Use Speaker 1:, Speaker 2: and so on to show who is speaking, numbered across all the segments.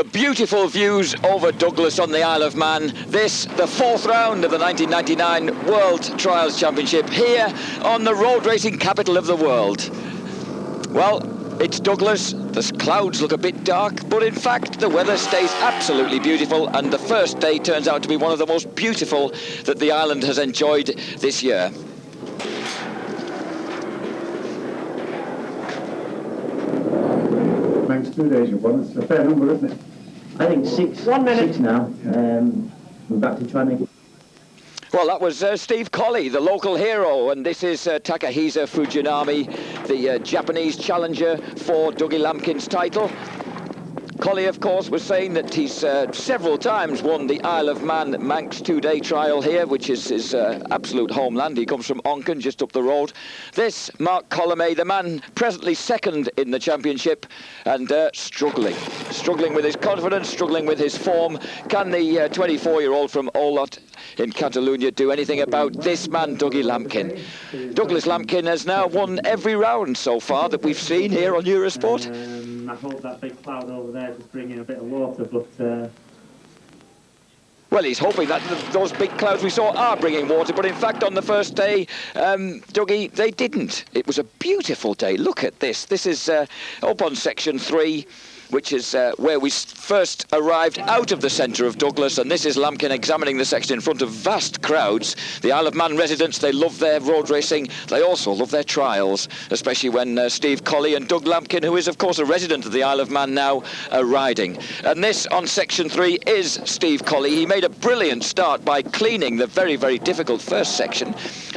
Speaker 1: the beautiful views over Douglas on the Isle of Man. This, the fourth round of the 1999 World Trials Championship here on the road racing capital of the world. Well, it's Douglas. The clouds look a bit dark, but in fact the weather stays absolutely beautiful, and the first day turns out to be one of the most beautiful that the island has enjoyed this year.
Speaker 2: Makes 2 days you've won. It's a fair number, isn't it?
Speaker 3: I think 6. 1 minute. 6 now. We're back to try and make it.
Speaker 1: Well, that was Steve Colley, the local hero, and this is Takahisa Fujinami, the Japanese challenger for Dougie Lampkin's title. Colley, of course, was saying that he's several times won the Isle of Man Manx 2-day trial here, which is his absolute homeland. He comes from Onken, just up the road. This, Mark Colomay, the man presently second in the championship, and struggling with his confidence, struggling with his form. Can the 24-year-old from Olot in Catalonia do anything about this man, Dougie Lampkin? Douglas Lampkin has now won every round so far that we've seen here on Eurosport.
Speaker 4: I hope that big cloud over there is bringing a bit of water, but...
Speaker 1: Well, he's hoping that those big clouds we saw are bringing water, but in fact on the first day, Dougie, they didn't. It was a beautiful day. Look at this. This is up on section 3, which is where we first arrived out of the centre of Douglas, and this is Lampkin examining the section in front of vast crowds. The Isle of Man residents, they love their road racing. They also love their trials, especially when Steve Colley and Doug Lampkin, who is of course a resident of the Isle of Man now, are riding. And this on section 3 is Steve Colley. He made a brilliant start by cleaning the very, very difficult first section,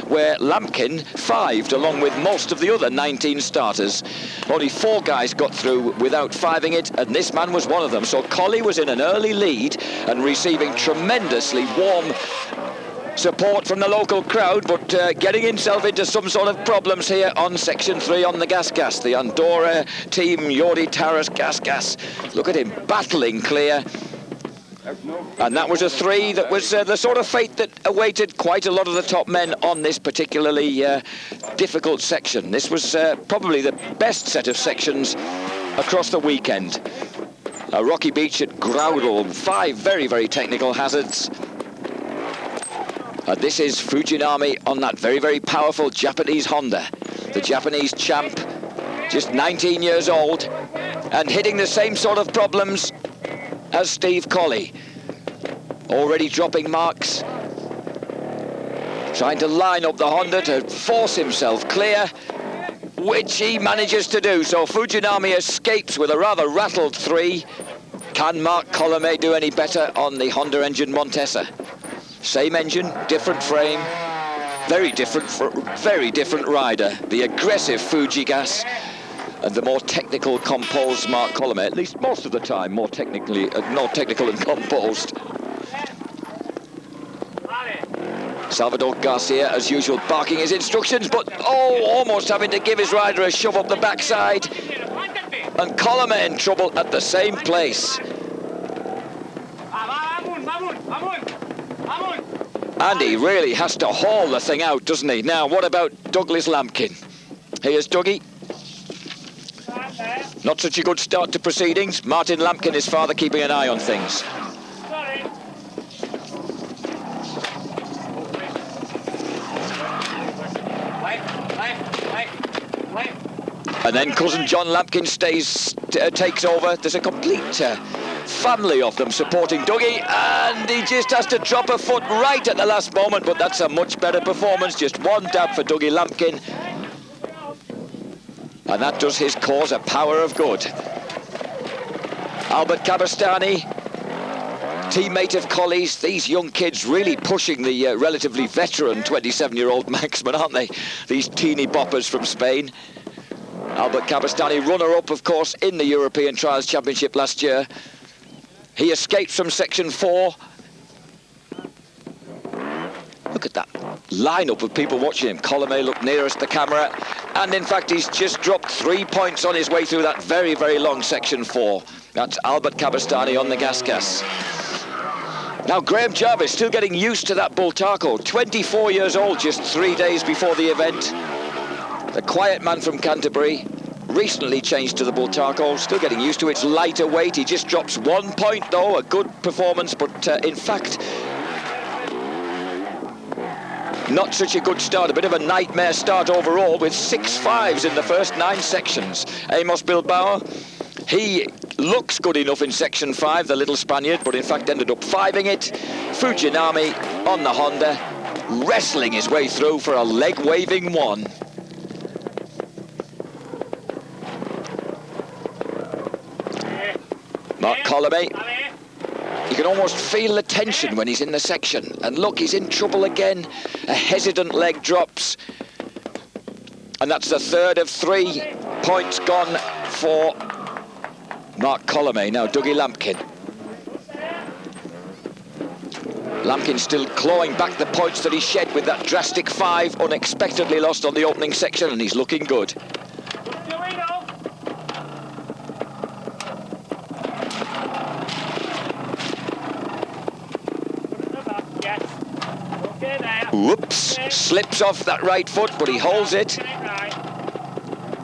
Speaker 1: where Lampkin fived along with most of the other 19 starters. Only 4 guys got through without fiving it, and this man was one of them. So Colley was in an early lead and receiving tremendously warm support from the local crowd, but getting himself into some sort of problems here on section 3 on the gas. The Andorra team, Jordi Taras gas. Look at him battling clear. And that was a 3 that was the sort of fate that awaited quite a lot of the top men on this particularly difficult section. This was probably the best set of sections across the weekend. A rocky beach at Groudle, 5 very, very technical hazards. This is Fujinami on that very, very powerful Japanese Honda. The Japanese champ, just 19 years old, and hitting the same sort of problems as Steve Colley. Already dropping marks. Trying to line up the Honda to force himself clear, which he manages to do. So Fujinami escapes with a rather rattled 3. Can Mark Colomay do any better on the Honda engine Montesa? Same engine, different frame, very different rider. The aggressive Fuji gas and the more technical, composed Mark Colomay, at least most of the time, more technical and composed. Salvador Garcia, as usual, barking his instructions, but almost having to give his rider a shove up the backside. And Colomay in trouble at the same place. And he really has to haul the thing out, doesn't he? Now, what about Douglas Lampkin? Here's Dougie. Not such a good start to proceedings. Martin Lampkin, his father, keeping an eye on things. And then cousin John Lampkin takes over. There's a complete family of them supporting Dougie, and he just has to drop a foot right at the last moment, but that's a much better performance. Just 1 dab for Dougie Lampkin. And that does his cause a power of good. Albert Cabastani, teammate of Colley's, these young kids really pushing the relatively veteran 27-year-old Manxman, aren't they? These teeny boppers from Spain. Albert Cabastani, runner-up, of course, in the European Trials Championship last year. He escapes from section 4. Look at that lineup of people watching him. Colomay looked nearest the camera, and in fact he's just dropped 3 points on his way through that very, very long section 4. That's Albert Cabastani on the gas. Now Graham Jarvis still getting used to that Bultaco. 24 years old, just 3 days before the event. The quiet man from Canterbury, recently changed to the Bultaco, still getting used to its lighter weight. He just drops 1 point though, a good performance, but in fact, not such a good start, a bit of a nightmare start overall with 6 5s in the first 9 sections. Amos Bilbao, he looks good enough in section 5, the little Spaniard, but in fact ended up 5ing it. Fujinami on the Honda, wrestling his way through for a leg-waving 1. Mark Colomé, you can almost feel the tension when he's in the section. And look, he's in trouble again. A hesitant leg drops. And that's the third of 3 points gone for Mark Colomé. Now Dougie Lampkin. Lampkin still clawing back the points that he shed with that drastic 5, unexpectedly lost on the opening section, and he's looking good. Whoops, slips off that right foot, but he holds it.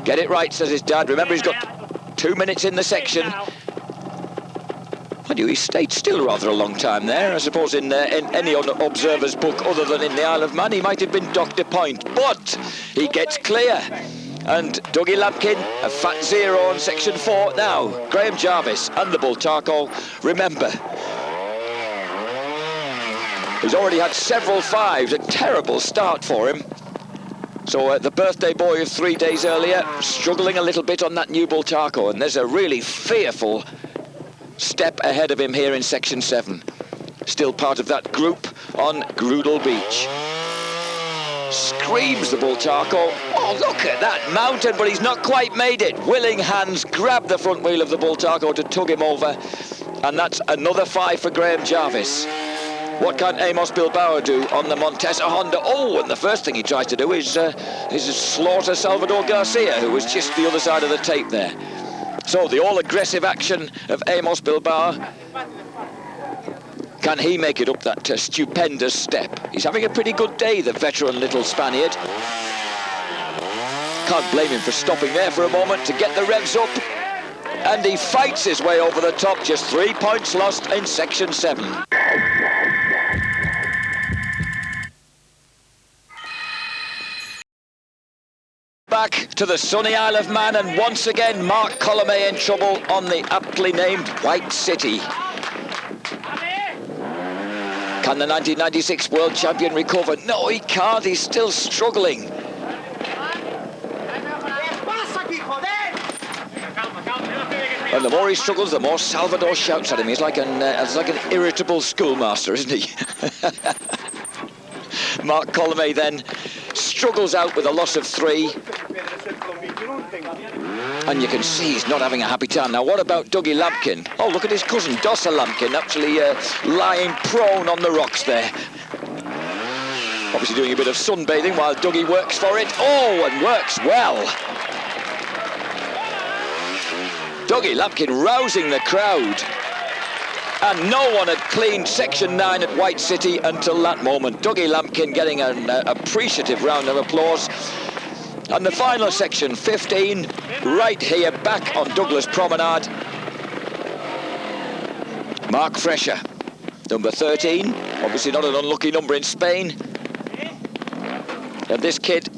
Speaker 1: Get it right, says his dad. Remember, he's got 2 minutes in the section. Mind you, he stayed still rather a long time there. I suppose in any observer's book other than in the Isle of Man, he might have been docked a point, but he gets clear. And Dougie Lampkin, a fat 0 on section 4 now. Graham Jarvis and the Bultaco, remember, he's already had several 5s, a terrible start for him. So the birthday boy of 3 days earlier, struggling a little bit on that new Bultaco, and there's a really fearful step ahead of him here in section 7. Still part of that group on Grudel Beach. Screams the Bultaco. Oh, look at that mountain, but he's not quite made it. Willing hands grab the front wheel of the Bultaco to tug him over, and that's another 5 for Graham Jarvis. What can Amos Bilbao do on the Montesa Honda? Oh, and the first thing he tries to do is slaughter Salvador Garcia, who was just the other side of the tape there. So the all-aggressive action of Amos Bilbao. Can he make it up that stupendous step? He's having a pretty good day, the veteran little Spaniard. Can't blame him for stopping there for a moment to get the revs up. And he fights his way over the top, just 3 points lost in section 7. Back to the sunny Isle of Man, and once again Mark Colomé in trouble on the aptly named White City. Can the 1996 world champion recover? No, he can't. He's still struggling. And the more he struggles, the more Salvador shouts at him. He's like an irritable schoolmaster, isn't he? Mark Colomé then struggles out with a loss of 3. And you can see he's not having a happy time. Now, what about Dougie Lampkin? Oh, look at his cousin, Dossa Lampkin, actually lying prone on the rocks there. Obviously doing a bit of sunbathing while Dougie works for it. Oh, and works well. Dougie Lampkin rousing the crowd. And no one had cleaned section 9 at White City until that moment. Dougie Lampkin getting an appreciative round of applause. And the final section, 15, right here back on Douglas Promenade. Mark Fresher, number 13, obviously not an unlucky number in Spain. And this kid,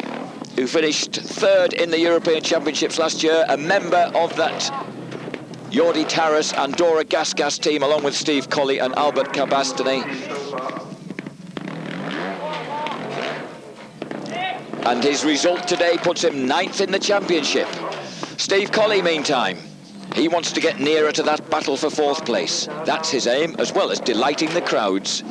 Speaker 1: who finished 3rd in the European Championships last year, a member of that Jordi Tarras and Dora Gasgas team, along with Steve Colley and Albert Cabastany. And his result today puts him 9th in the championship. Steve Colley, meantime, he wants to get nearer to that battle for 4th place. That's his aim, as well as delighting the crowds.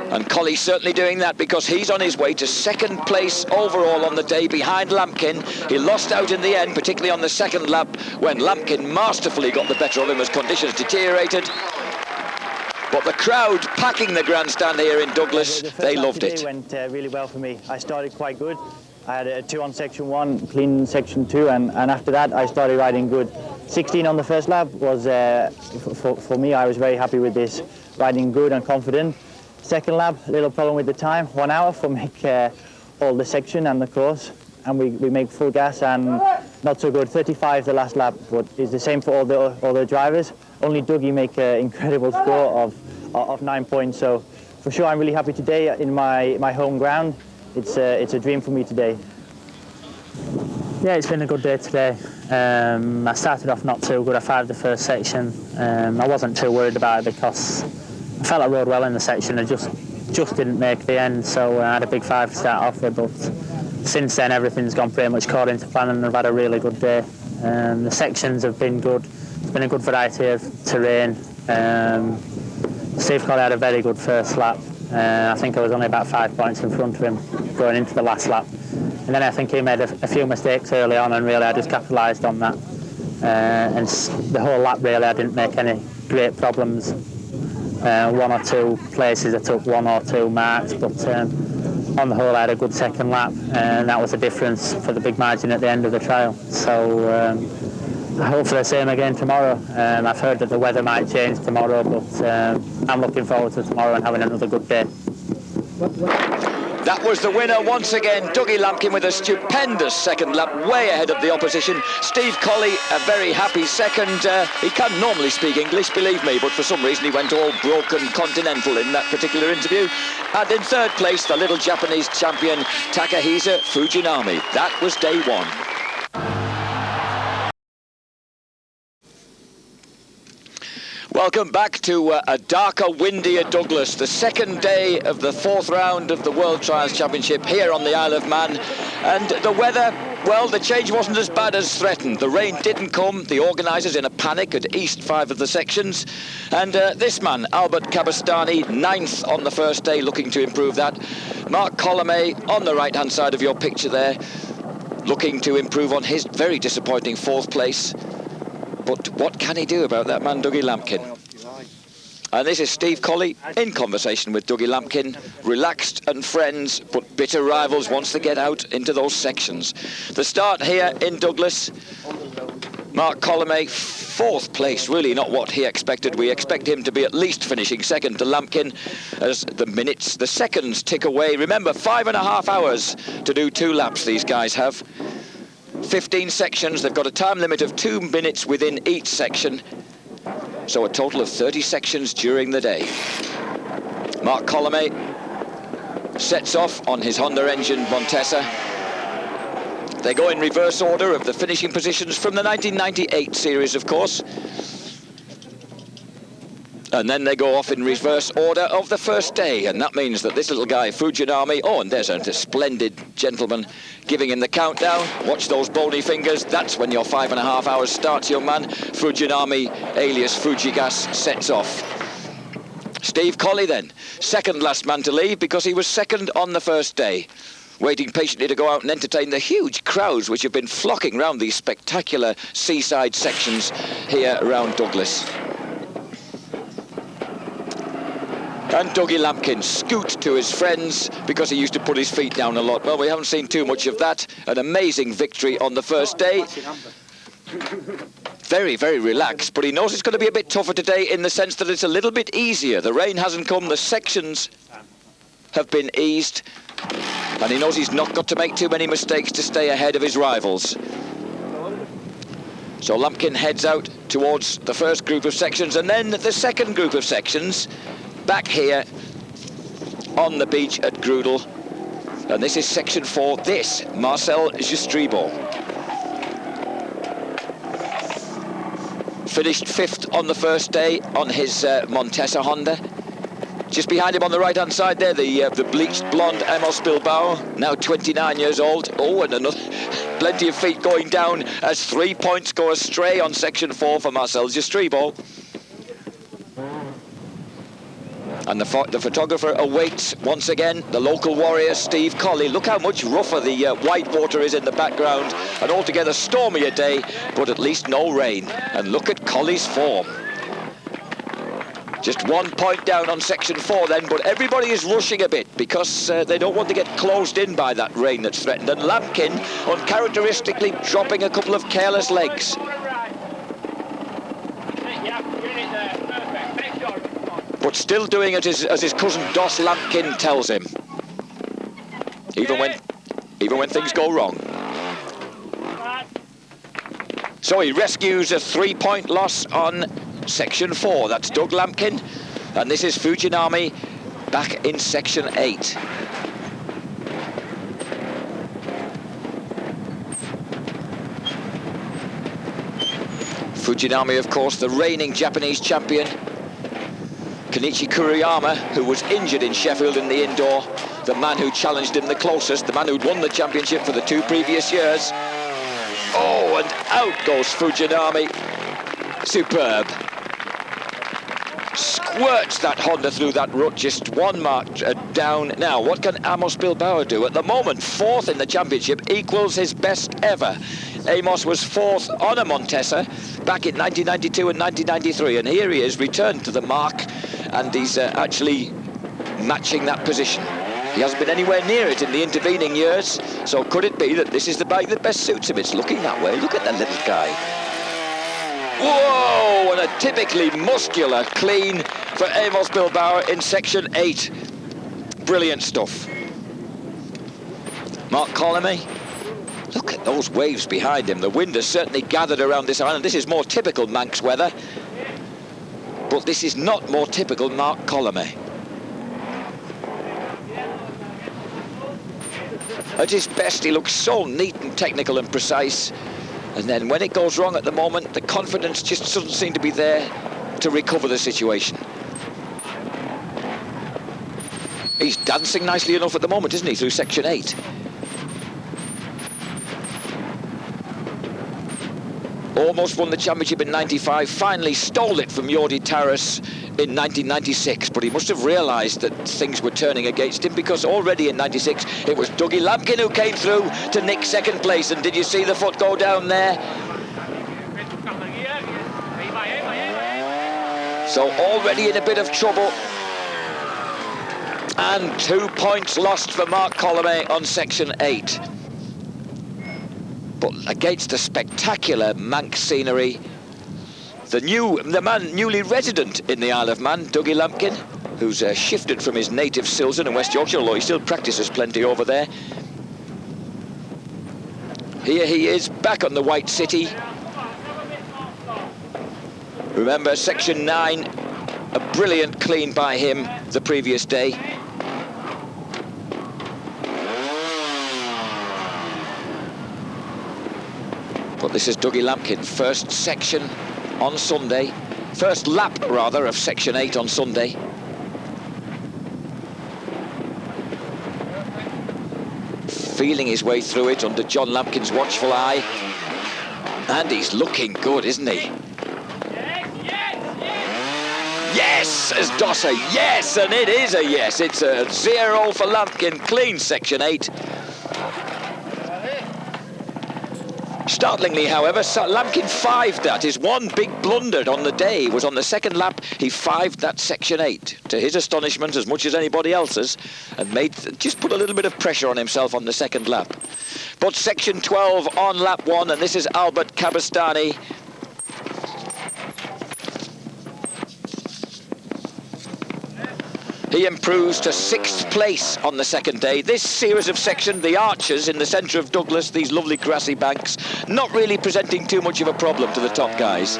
Speaker 1: And Colley's certainly doing that, because he's on his way to 2nd place overall on the day behind Lampkin. He lost out in the end, particularly on the 2nd lap, when Lampkin masterfully got the better of him as conditions deteriorated. But the crowd packing the grandstand here in Douglas, they loved it.
Speaker 5: It went really well for me. I started quite good. I had a 2 on section 1, clean in section 2, and after that I started riding good. 16 on the first lap was, for me, I was very happy with this, riding good and confident. 2nd lap, a little problem with the time, 1 hour for make all the section and the course. and we make full gas, and not so good. 35 the last lap, but it's the same for all the drivers. Only Dougie make an incredible score of 9 points. So for sure, I'm really happy today in my home ground. It's a dream for me today.
Speaker 6: Yeah, it's been a good day today. I started off not too good. I fired the first section. I wasn't too worried about it because I felt I rode well in the section. I just didn't make the end, so I had a big 5 to start off with. But since then, everything's gone pretty much according to plan, and I've had a really good day. The sections have been good. It's been a good variety of terrain. Steve Colley had a very good first lap. I think I was only about 5 points in front of him going into the last lap. And then I think he made a few mistakes early on, and really I just capitalised on that. And the whole lap really I didn't make any great problems. 1 or 2 places I took 1 or 2 marks, but on the whole I had a good second lap, and that was the difference for the big margin at the end of the trial. So I hope for the same again tomorrow. I've heard that the weather might change tomorrow, but I'm looking forward to tomorrow and having another good day.
Speaker 1: That was the winner once again, Dougie Lampkin, with a stupendous second lap, way ahead of the opposition. Steve Colley, a very happy second. He can't normally speak English, believe me, but for some reason he went all broken continental in that particular interview. And in third place, the little Japanese champion, Takahisa Fujinami. That was day 1. Welcome back to a darker, windier Douglas, the second day of the 4th round of the World Trials Championship here on the Isle of Man. And the weather, well, the change wasn't as bad as threatened. The rain didn't come. The organisers in a panic had eased 5 of the sections. And this man, Albert Cabestany, 9th on the first day, looking to improve that. Mark Colomé on the right-hand side of your picture there, looking to improve on his very disappointing 4th place. But what can he do about that man, Dougie Lampkin? And this is Steve Colley in conversation with Dougie Lampkin. Relaxed and friends, but bitter rivals once they get out into those sections. The start here in Douglas. Mark Colomé, 4th place, really not what he expected. We expect him to be at least finishing second to Lampkin as the seconds tick away. Remember, 5.5 hours to do 2 laps these guys have. 15 sections, they've got a time limit of 2 minutes within each section, so a total of 30 sections during the day. Mark Colomé sets off on his Honda engine Montesa. They go in reverse order of the finishing positions from the 1998 series, of course. And then they go off in reverse order of the first day, and that means that this little guy, Fujinami, oh, and there's a splendid gentleman giving him the countdown. Watch those bony fingers. That's when your 5.5 hours starts, young man. Fujinami, alias Fujigas, sets off. Steve Colley then, second last man to leave because he was second on the first day, waiting patiently to go out and entertain the huge crowds which have been flocking round these spectacular seaside sections here around Douglas. And Dougie Lampkin scoot to his friends because he used to put his feet down a lot. Well, we haven't seen too much of that. An amazing victory on the first day. Very, very relaxed, but he knows it's going to be a bit tougher today in the sense that it's a little bit easier. The rain hasn't come, the sections have been eased, and he knows he's not got to make too many mistakes to stay ahead of his rivals. So Lampkin heads out towards the first group of sections, and then the second group of sections back here on the beach at Grudel. And this is section 4. This, Marcel Justribo. Finished 5th on the first day on his Montesa Honda. Just behind him on the right-hand side there, the bleached blonde Amos Bilbao, now 29 years old. Oh, and another plenty of feet going down as 3 points go astray on section 4 for Marcel Justribo. And the photographer awaits once again the local warrior Steve Colley. Look how much rougher the white water is in the background. An altogether stormier day, but at least no rain. And look at Colley's form. Just 1 point down on section 4 then, but everybody is rushing a bit because they don't want to get closed in by that rain that's threatened. And Lampkin, uncharacteristically, dropping a couple of careless legs. But still doing it as his cousin Dos Lampkin tells him, even when things go wrong. So he rescues a 3-point loss on section 4. That's Doug Lampkin. And this is Fujinami back in section 8. Fujinami, of course, the reigning Japanese champion. Kenichi Kuriyama, who was injured in Sheffield in the indoor, the man who challenged him the closest, the man who'd won the championship for the 2 previous years. Oh, and out goes Fujinami. Superb. Squirts that Honda through that rut, just 1 mark down. Now, what can Amos Bilbao do? At the moment, 4th in the championship, equals his best ever. Amos was 4th on a Montesa back in 1992 and 1993, and here he is, returned to the mark, and he's actually matching that position. He hasn't been anywhere near it in the intervening years, so could it be that this is the bike that best suits him? It's looking that way. Look at that little guy. Whoa, and a typically muscular clean for Amos Bilbao in section 8. Brilliant stuff. Mark Colamy. Look at those waves behind him. The wind has certainly gathered around this island. This is more typical Manx weather, but this is not more typical Mark Colamy. At his best, he looks so neat and technical and precise. And then when it goes wrong at the moment, the confidence just doesn't seem to be there to recover the situation. He's dancing nicely enough at the moment, isn't he, through section 8? Almost won the championship in 95, finally stole it from Jordi Taras in 1996, but he must have realised that things were turning against him, because already in 96 it was Dougie Lampkin who came through to nick 2nd place, and did you see the foot go down there? So already in a bit of trouble, and 2 points lost for Mark Colamy on section 8. But against the spectacular Manx scenery, the man newly resident in the Isle of Man, Dougie Lampkin, who's shifted from his native Silson in West Yorkshire, although he still practices plenty over there. Here he is, back on the White City. Remember, section 9, a brilliant clean by him the previous day. But this is Dougie Lampkin, first section on Sunday. First lap, rather, of section 8 on Sunday. Feeling his way through it under John Lampkin's watchful eye. And he's looking good, isn't he? Yes, as Dosser, yes, and it is a yes. It's a 0 for Lampkin, clean section 8. Startlingly, however, Lampkin 5'd that. His one big blunder on the day was on the 2nd lap. He 5'd that section 8, to his astonishment as much as anybody else's, and just put a little bit of pressure on himself on the 2nd lap. But section 12 on lap 1, and this is Albert Kabastani. He improves to 6th place on the 2nd day. This series of section, the Archers in the centre of Douglas, these lovely grassy banks, not really presenting too much of a problem to the top guys.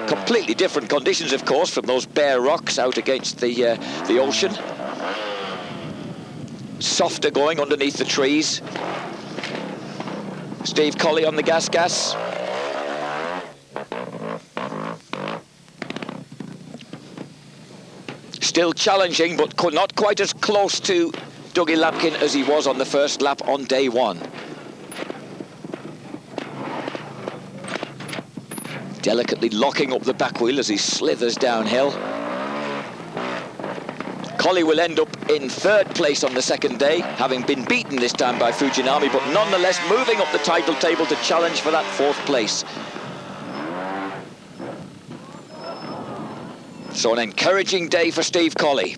Speaker 1: Completely different conditions, of course, from those bare rocks out against the ocean. Softer going underneath the trees. Steve Colley on the gas. Still challenging, but not quite as close to Dougie Lampkin as he was on the first lap on day 1. Delicately locking up the back wheel as he slithers downhill. Colley will end up in 3rd place on the 2nd day, having been beaten this time by Fujinami, but nonetheless moving up the title table to challenge for that 4th place. So an encouraging day for Steve Colley.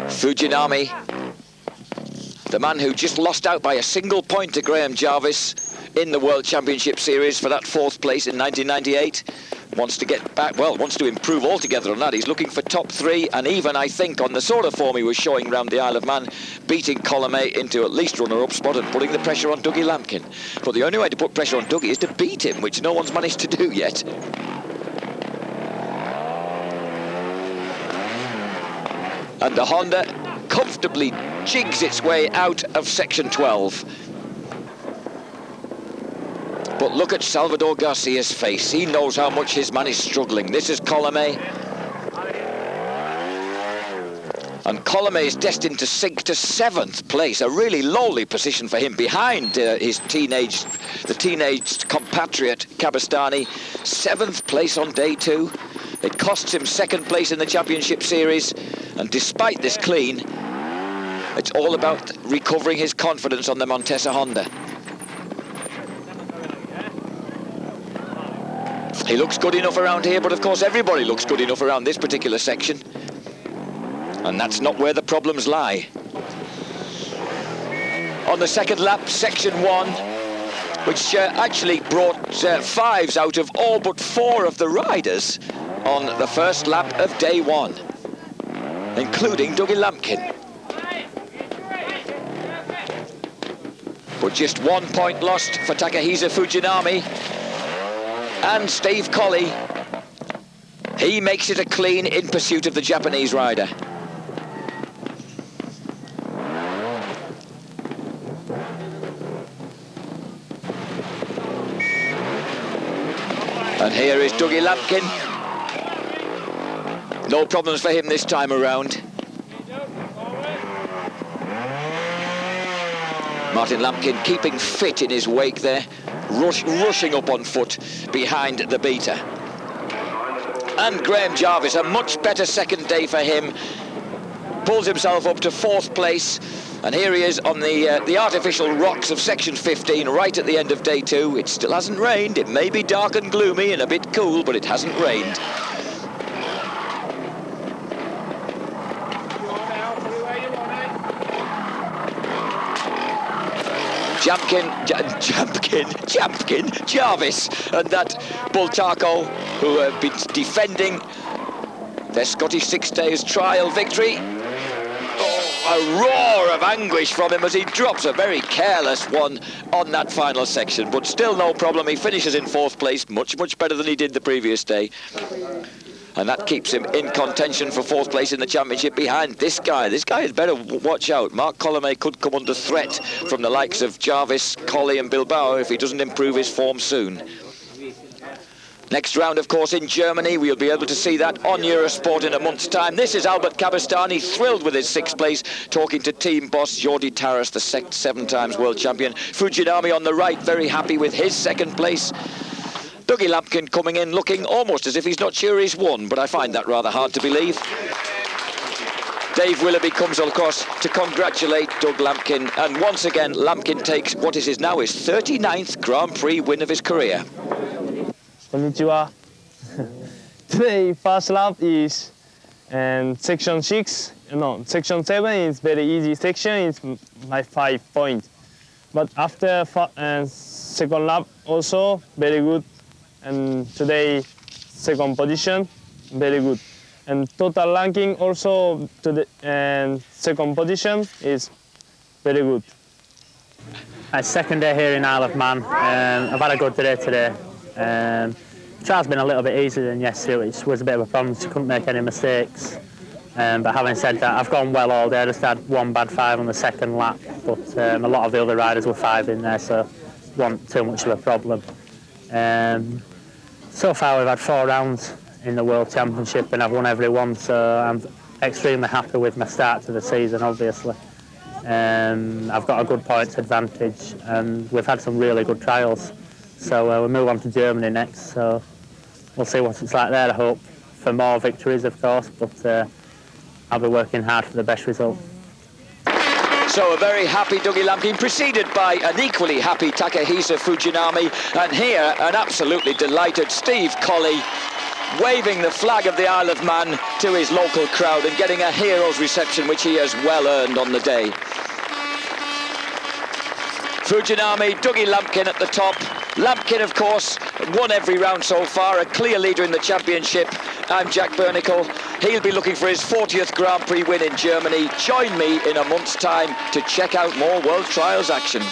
Speaker 1: Fujinami, the man who just lost out by a single point to Graham Jarvis in the World Championship Series for that 4th place in 1998. wants to get back, well, wants to improve altogether on that. He's looking for top 3, and even, I think, on the sort of form he was showing round the Isle of Man, beating Colomé into at least runner-up spot and putting the pressure on Dougie Lampkin. But the only way to put pressure on Dougie is to beat him, which no one's managed to do yet. And the Honda comfortably jigs its way out of section 12. But look at Salvador Garcia's face. He knows how much his man is struggling. This is Colomé. And Colomé is destined to sink to 7th place, a really lowly position for him behind his teenage compatriot Cabestany. 7th place on day 2. It costs him 2nd place in the championship series, and despite this clean, it's all about recovering his confidence on the Montesa Honda. He looks good enough around here, but of course everybody looks good enough around this particular section. And that's not where the problems lie. On the 2nd lap, section 1, which actually brought 5s out of all but 4 of the riders on the 1st lap of day 1, including Dougie Lampkin. But just 1 point lost for Takahisa Fujinami. And Steve Colley, he makes it a clean in pursuit of the Japanese rider. And here is Dougie Lampkin. No problems for him this time around. Martin Lampkin keeping fit in his wake there, rushing up on foot behind the beater. And Graham Jarvis, a much better 2nd day for him, pulls himself up to 4th place. And here he is on the artificial rocks of section 15, right at the end of day 2. It still hasn't rained. It may be dark and gloomy and a bit cool, but it hasn't rained. Jarvis and that Bultaco, who have been defending their Scottish 6 days trial victory. A roar of anguish from him as he drops a very careless one on that final section, but still no problem. He finishes in 4th place, much better than he did the previous day, and that keeps him in contention for 4th place in the championship behind this guy. This guy is better watch out. Mark Colomé could come under threat from the likes of Jarvis, Colley and Bilbao if he doesn't improve his form soon. Next round, of course, in Germany. We'll be able to see that on Eurosport in a month's time. This is Albert Cabestany, thrilled with his 6th place, talking to team boss Jordi Taras, the 7 times world champion. Fujinami on the right, very happy with his 2nd place. Dougie Lampkin coming in looking almost as if he's not sure he's won, but I find that rather hard to believe. Dave Willoughby comes across to congratulate Doug Lampkin, and once again Lampkin takes what is now his 39th Grand Prix win of his career.
Speaker 7: Konnichiwa. Today, 1st lap is section 6. No, section 7 is very easy section. It's my 5 points. But after 2nd lap, also very good. And today, 2nd position, very good. And total ranking also to the 2nd position is very good.
Speaker 6: It's 2nd day here in Isle of Man. I've had a good day today. Trial's been a little bit easier than yesterday, which was a bit of a problem. So couldn't make any mistakes. But having said that, I've gone well all day. I just had 1 bad 5 on the 2nd lap, but a lot of the other riders were 5 in there, so it wasn't too much of a problem. So far we've had 4 rounds in the World Championship and I've won every one, so I'm extremely happy with my start to the season, obviously. I've got a good points advantage and we've had some really good trials. So we'll move on to Germany next, so we'll see what it's like there. I hope for more victories, of course, but I'll be working hard for the best result.
Speaker 1: So a very happy Dougie Lampkin, preceded by an equally happy Takahisa Fujinami, and here an absolutely delighted Steve Colley, waving the flag of the Isle of Man to his local crowd and getting a hero's reception, which he has well earned on the day. Fujinami, Dougie Lampkin at the top, Lampkin, of course, won every round so far, a clear leader in the championship. I'm Jack Bernicle. He'll be looking for his 40th Grand Prix win in Germany. Join me in a month's time to check out more World Trials action.